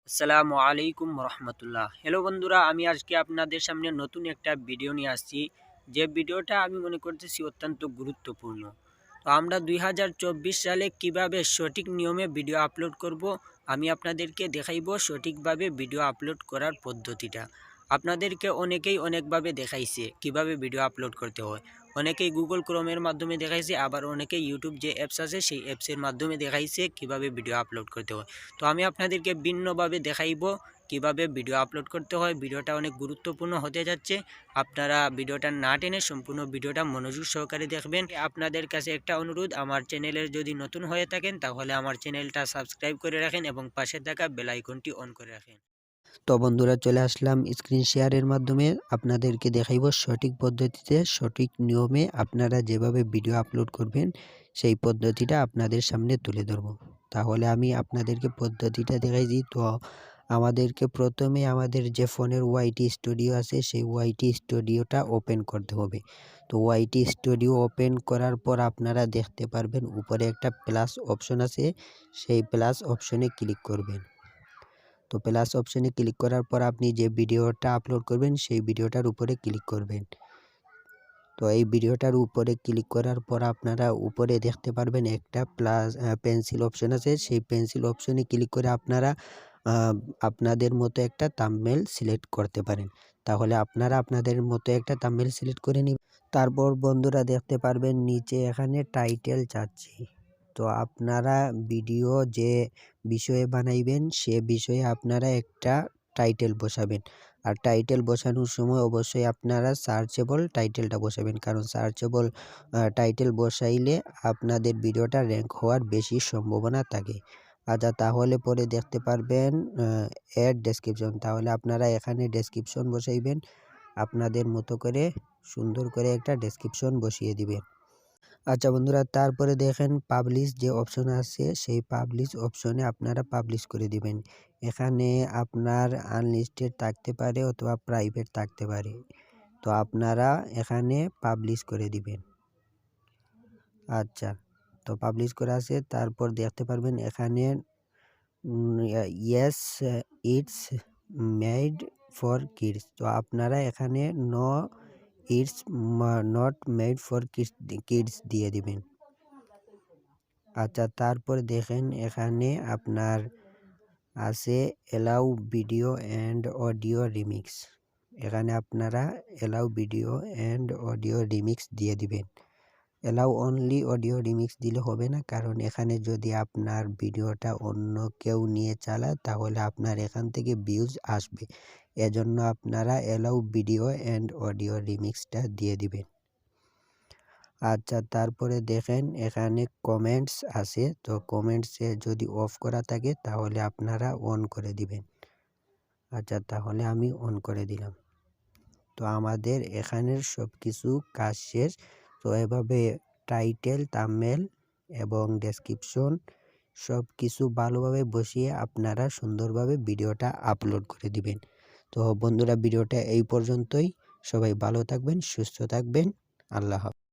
আসসালামু আলাইকুম রহমতুল্লাহ। হ্যালো বন্ধুরা, আমি আজকে আপনাদের সামনে নতুন একটা ভিডিও নিয়ে আসছি। যে ভিডিওটা আমি মনে করতেছি অত্যন্ত গুরুত্বপূর্ণ। তো আমরা 2024 সালে কিভাবে সঠিক নিয়মে ভিডিও আপলোড করব, আমি আপনাদেরকে দেখাইব সঠিকভাবে ভিডিও আপলোড করার পদ্ধতিটা। আপনাদেরকে অনেকেই অনেকভাবে দেখাইছে কিভাবে ভিডিও আপলোড করতে হয়। অনেকেই গুগল ক্রোমের মাধ্যমে দেখাইছে, আবার অনেকেই ইউটিউব যে অ্যাপস আছে সেই অ্যাপসের মাধ্যমে দেখাইছে কিভাবে ভিডিও আপলোড করতে হয়। তো আমি আপনাদেরকে ভিন্নভাবে দেখাইব কিভাবে ভিডিও আপলোড করতে হয়। ভিডিওটা অনেক গুরুত্বপূর্ণ হতে যাচ্ছে। আপনারা ভিডিওটা না টেনে সম্পূর্ণ ভিডিওটা মনোযোগ সহকারে দেখবেন। আপনাদের কাছে একটা অনুরোধ, আমার চ্যানেলের যদি নতুন হয়ে থাকেন তাহলে আমার চ্যানেলটা সাবস্ক্রাইব করে রাখেন এবং পাশে থাকা বেল আইকনটি অন করে রাখেন। তো বন্ধুরা, চলে আসলাম স্ক্রিন শেয়ারের মাধ্যমে আপনাদেরকে দেখাইব সঠিক পদ্ধতিতে সঠিক নিয়মে আপনারা যেভাবে ভিডিও আপলোড করবেন সেই পদ্ধতিটা আপনাদের সামনে তুলে ধরব। তাহলে আমি আপনাদেরকে পদ্ধতিটা দেখাই দিই। তো আমাদেরকে প্রথমে আমাদের যে ফোনের ওয়াইটি স্টুডিও আছে সেই ওয়াইটি স্টুডিওটা ওপেন করতে হবে। তো ওয়াইটি স্টুডিও ওপেন করার পর আপনারা দেখতে পারবেন উপরে একটা প্লাস অপশন আছে, সেই প্লাস অপশনে ক্লিক করবেন। তো প্লাস অপশনে ক্লিক করার পর আপনি যে ভিডিওটা আপলোড করবেন সেই ভিডিওটার উপরে ক্লিক করবেন। তো এই ভিডিওটার উপরে ক্লিক করার পর আপনারা উপরে দেখতে পারবেন একটা প্লাস পেন্সিল অপশন আছে, সেই পেন্সিল অপশনে ক্লিক করে আপনারা আপনাদের মতো একটা থাম্বনেল সিলেক্ট করতে পারেন। তাহলে আপনারা আপনাদের মতো একটা থাম্বনেল সিলেক্ট করে নিন। তারপর বন্ধুরা দেখতে পারবেন নিচে এখানে টাইটেল চাচ্ছি। তো আপনারা ভিডিও যে বিষয়ে বানাইবেন সে বিষয়ে আপনারা একটা টাইটেল বসাবেন। আর টাইটেল বসানোর সময় অবশ্যই আপনারা সার্চেবল টাইটেলটা বসাবেন, কারণ সার্চেবল টাইটেল বসাইলে আপনাদের ভিডিওটা র্যাঙ্ক হওয়ার বেশি সম্ভাবনা থাকে। আচ্ছা, তাহলে পরে দেখতে পারবেন অ্যাড ডেসক্রিপশন। তাহলে আপনারা এখানে ডেসক্রিপশন বসাইবেন, আপনাদের মতো করে সুন্দর করে একটা ডেসক্রিপশন বসিয়ে দিবেন। আচ্ছা বন্ধুরা, তারপরে দেখেন পাবলিশ যে অপশন আছে সেই পাবলিশ অপশনে আপনারা পাবলিশ করে দিবেন। এখানে আপনার আনলিস্টেড থাকতে পারে অথবা প্রাইভেট থাকতে পারে। তো আপনারা এখানে পাবলিশ করে দিবেন। আচ্ছা, তো পাবলিশ করা আছে। তারপর দেখতে পারবেন এখানে yes it's made for kids. তো আপনারা এখানে no it's not made for kids দিয়ে দিবেন। আচ্ছা, তারপর দেখেন এখানে আপনার আছে allow video and audio remix. এখানে আপনারা allow video and audio remix দিয়ে দিবেন। অ্যালাউ অনলি অডিও রিমিক্স দিলে হবে না, কারণ এখানে যদি আপনার ভিডিওটা অন্য কেউ নিয়ে চালায় তাহলে আপনার এখান থেকে ভিউজ আসবে। এজন্য আপনারা অ্যালাউ ভিডিও অ্যান্ড অডিও রিমিক্সটা দিয়ে দিবেন। আচ্ছা, তারপরে দেখেন এখানে কমেন্টস আছে। তো কমেন্টসে যদি অফ করা থাকে তাহলে আপনারা অন করে দিবেন। আচ্ছা, তাহলে আমি অন করে দিলাম। তো আমাদের এখানের সব কিছু কাজ শেষ। তো এভাবে টাইটেল, থাম্বনেল এবং ডেসক্রিপশন সব কিছু ভালোভাবে বসিয়ে আপনারা সুন্দরভাবে ভিডিওটা আপলোড করে দিবেন। তো বন্ধুরা, ভিডিওটা এই পর্যন্তই। সবাই ভালো থাকবেন, সুস্থ থাকবেন। আল্লাহ হাফেজ।